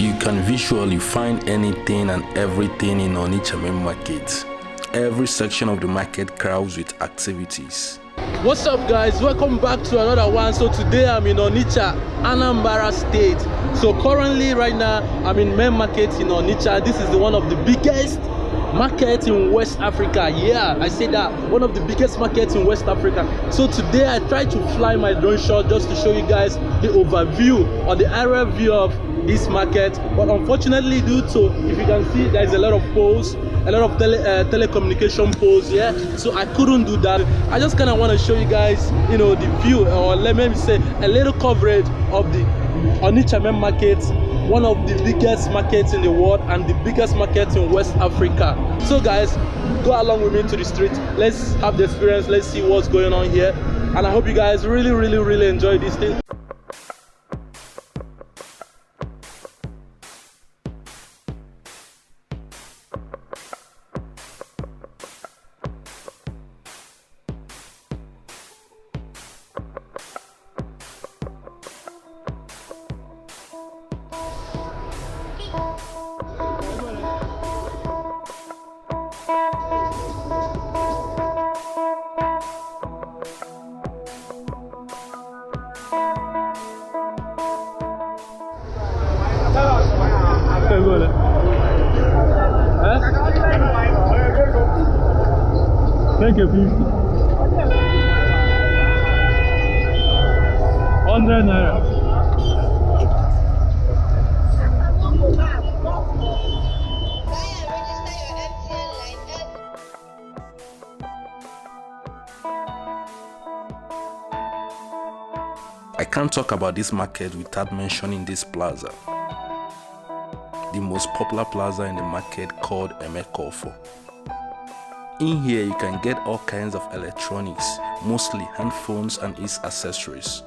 You can visually find anything and everything in Onitsha main market. Every section of the market crowds with activities. What's up guys, welcome back to another one. So today I'm in Onitsha, Anambra State. So currently right now I'm in main market in Onitsha. This is one of the biggest market in West Africa. Yeah, I say that, one of the biggest markets in West Africa. So today I tried to fly my drone shot just to show you guys the overview or the aerial view of this market, but unfortunately due to, if you can see, there is a lot of poles, a lot of telecommunication poles here, so I couldn't do that. I just kind of want to show you guys, you know, the view, or let me say a little coverage of the Onitsha main market, one of the biggest markets in the world and the biggest market in West Africa. So guys, go along with me to the street. Let's have the experience. Let's see what's going on here, and I hope you guys really enjoy this thing. Thank you, 50. 100 naira. I can't talk about this market without mentioning this plaza. The most popular plaza in the market, called Emekofo. In here you can get all kinds of electronics, mostly handphones and its accessories.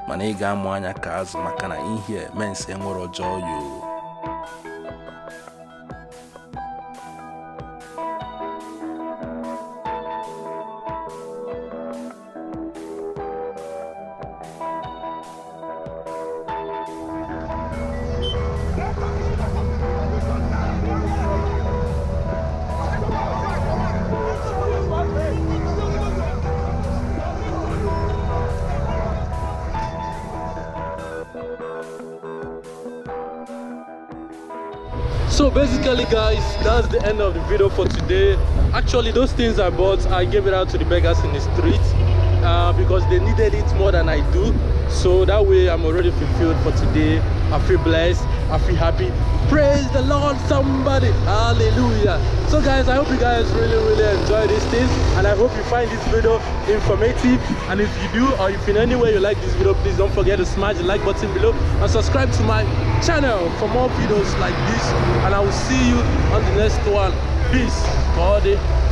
Manega mwanya kazi makana in here mense enwero joyo. So basically guys, that's the end of the video for today. Actually those things I bought, I gave it out to the beggars in the street because they needed it more than I do. So that way I'm already fulfilled for today. I feel blessed, I feel happy. Praise the Lord somebody, hallelujah. So guys, I hope you guys really enjoy these things, and I hope you find this video informative. And if you do, or if in any way you like this video, please don't forget to smash the like button below and subscribe to my channel for more videos like this, and I will see you on the next one. Peace. God.